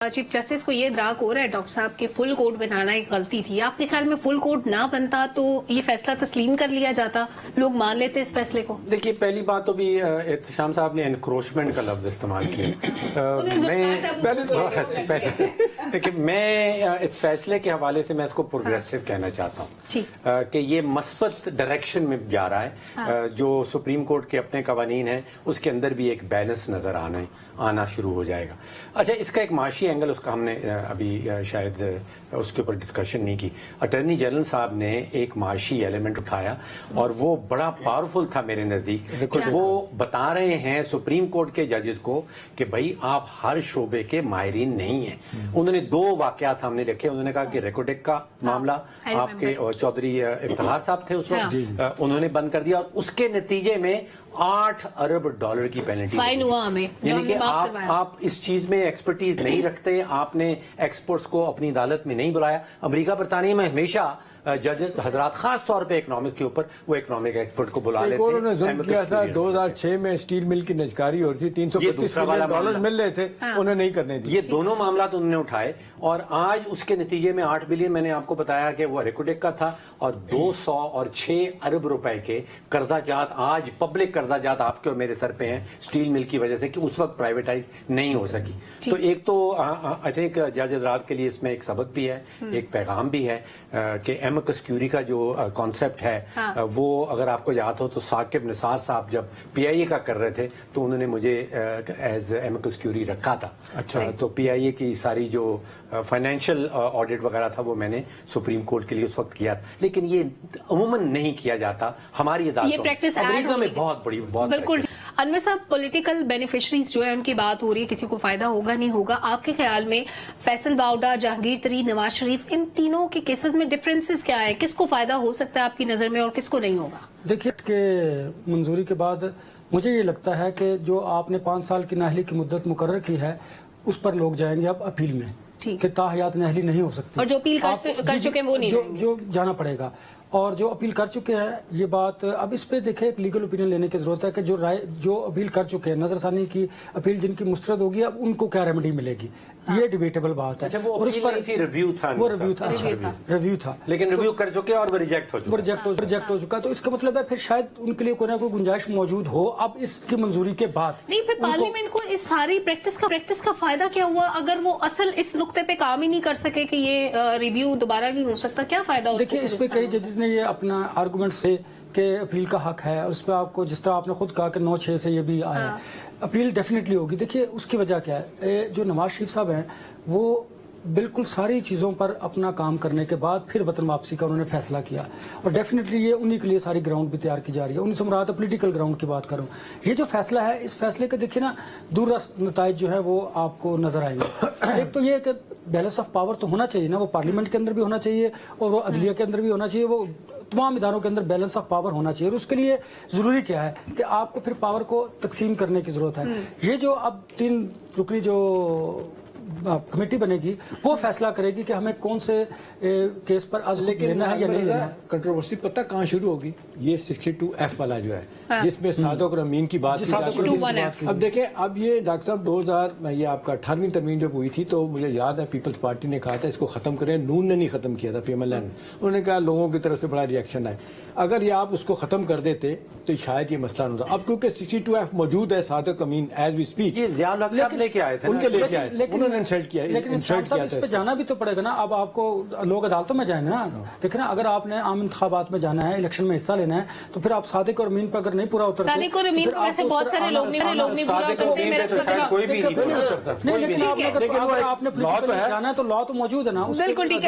Chief justice को ये इदराक हो रहा है डॉक्टर साहब के फुल कोर्ट बनाना एक गलती थी। आपके ख्याल में फुल कोर्ट ना बनता तो ये फैसला तस्लीम कर लिया जाता, लोग मान लेते इस फैसले को? देखिए, पहली बात तो भी एहतशाम साहब ने एनक्रोचमेंट का लफ्ज इस्तेमाल किया। देखिए, मैं इस फैसले के हवाले से मैं इसको प्रोग्रेसिव कहना चाहता हूँ कि ये मस्बत डायरेक्शन में जा रहा है। जो सुप्रीम कोर्ट के अपने कवानीन हैं उसके अंदर भी एक बैलेंस नजर आना शुरू हो जाएगा। अच्छा, इसका एक माशी एंगल उसका हमने अभी शायद उसके ऊपर डिस्कशन नहीं की। अटॉर्नी जनरल साहब ने एक माशी एलिमेंट उठाया और वो बड़ा पावरफुल था मेरे नजदीक। वो बता रहे हैं सुप्रीम कोर्ट के जजेस को कि भाई आप हर शोबे के माहिरीन नहीं हैं। उन्होंने दो वाकयात हमने लिखे। उन्होंने कहा कि रेकोडेक का मामला आपके चौधरी इफ्तिखार साहब थे उस वक्त, उन्होंने बंद कर दिया और उसके नतीजे में $8 अरब की पेनल्टी फाइन हुआ हमें। यानी कि आप इस चीज में एक्सपर्टीज नहीं रखते, आपने एक्सपर्ट्स को अपनी अदालत में नहीं बुलाया। अमेरिका बरतानिया में हमेशा जजेस हजरात खास तौर पे इकोनॉमिक्स के ऊपर वो इकोनॉमिक एक्सपर्ट को बुला लेते हैं। उन्होंने जुल्म किया था 2006 में स्टील मिल की नजकारी हो रही थी, $335 मिलियन मिल रहे थे, उन्हें नहीं करने दिए। ये दोनों मामला तो उन्होंने उठाए और आज उसके नतीजे में 8 बिलियन मैंने आपको बताया कि वो रेकोडेक का था और 206 अरब रुपए के कर्जाजात आज पब्लिक कर्जाजात आपके और मेरे सर पे हैं स्टील मिल की वजह से कि उस वक्त प्राइवेटाइज नहीं हो सकी। तो एक तो आई थिंक जज हजरात के लिए इसमें एक सबक भी है, एक पैगाम भी है कि एमिकस क्यूरी का जो कॉन्सेप्ट है वो अगर आपको याद हो तो साकिब निसार साहब जब पीआईए का कर रहे थे तो उन्होंने मुझे एज एमिकस क्यूरी रखा था। अच्छा, तो पीआईए की सारी जो फाइनेंशियल ऑडिट वगैरह था वो मैंने सुप्रीम कोर्ट के लिए उस वक्त किया, लेकिन ये अमूमन नहीं किया जाता हमारी अदालतों में। अमेरिका में बहुत बड़ी बिल्कुल। अनवर साहब, पॉलिटिकल बेनिफिशरीज जो है उनकी बात हो रही है, किसी को फायदा होगा नहीं होगा। आपके ख्याल में फैसल बावडा, जहांगीर तरीन, नवाज शरीफ, इन तीनों के केसेस में डिफरेंसेस क्या है? किसको फायदा हो सकता है आपकी नजर में और किसको नहीं होगा? देखिए, के मंजूरी के बाद मुझे ये लगता है कि जो आपने 5 साल की नाअहली की मुद्दत मुकर्रर की है उस पर लोग जाएंगे अब अपील में कि ताहयात नाअहली नहीं हो सकती, और जो अपील कर चुके हैं वो नहीं जो जाना पड़ेगा। और जो अपील कर चुके हैं ये बात अब इस पे देखे एक लीगल ओपिनियन लेने की जरूरत है कि जो अपील कर चुके हैं नजरसानी की अपील जिनकी मुस्तरद होगी अब उनको क्या रेमेडी मिलेगी, ये डिबेटेबल बात है। अच्छा, वो उस पर रिव्यू था, वो रिव्यू था, लेकिन रिव्यू कर चुके और वो रिजेक्ट हो चुका। तो इसका मतलब है फिर शायद उनके लिए कोई ना कोई गुंजाइश मौजूद हो अब इसकी मंजूरी के बाद। नहीं, फिर पार्लियामेंट को इस सारी प्रैक्टिस का फायदा क्या हुआ अगर वो असल इस नुक्ते पे काम ही नहीं कर सके कि ये रिव्यू दोबारा नहीं हो सकता? क्या फायदा? देखिए, इस पे कई जजेस ने ये अपना आर्गुमेंट से कि अपील का हक है, उस पर आपको जिस तरह आपने खुद कहा कि 9/6 से ये भी आया, अपील डेफिनेटली होगी। देखिए, उसकी वजह क्या है, जो नवाज शरीफ साहब हैं वो बिल्कुल सारी चीज़ों पर अपना काम करने के बाद फिर वतन वापसी का उन्होंने फैसला किया और डेफिनेटली ये उन्हीं के लिए सारी ग्राउंड भी तैयार की जा रही है। उनसे मुराद पॉलिटिकल ग्राउंड की बात करूं, ये जो फैसला है इस फैसले के देखिए ना दूरदराज नताइज जो है वो आपको नजर आएंगे। एक तो ये कि बैलेंस ऑफ पावर तो होना चाहिए ना, वो पार्लियामेंट के अंदर भी होना चाहिए और वो अदलिया के अंदर भी होना चाहिए, वो तमाम इदारों के अंदर बैलेंस ऑफ पावर होना चाहिए। और उसके लिए जरूरी क्या है कि आपको फिर पावर को तकसीम करने की जरूरत है। ये जो अब 3 रुकनी जो कमेटी बनेगी वो फैसला करेगी कि हमें कौन से केस पर आज लेना है या नहीं लेना। कंट्रोवर्सी पता कहाँ शुरू होगी? ये 62F वाला जो है जिसमें सादक और अमीन की बात की। अब देखें, अब ये डॉक्टर साहब 2000 ये आपका 18वीं तरमीम जब हुई थी तो मुझे याद है पीपल्स पार्टी ने कहा था इसको खत्म करें। नून ने नहीं खत्म किया था, PMLN ने। उन्होंने कहा लोगों की तरफ से बड़ा रिएक्शन आए। अगर ये आप उसको खत्म कर देते तो शायद ये मसला नहीं होता। अब क्योंकि 62F मौजूद है, सादक अमीन एज वी स्पीक, ये ज़ियाउल हक साहब लेके आए थे, उनके लेके आए, उन्होंने इंसल्ट किया। लेकिन इस पे जाना भी तो पड़ेगा ना। अब आपको लोग अदालतों में जाएंगे ना। देखिए ना, अगर आपने आम इंतखाबात में जाना है, इलेक्शन में हिस्सा लेना है, तो फिर आप सादिक और अमीन पर अगर नहीं पूरा उतरते, सादिक और अमीन को वैसे बहुत सारे लोग नहीं पूरा करते, मेरे कोई भी नहीं लेकिन आपने जाना है तो लॉ तो मौजूद है ना। बिल्कुल ठीक है।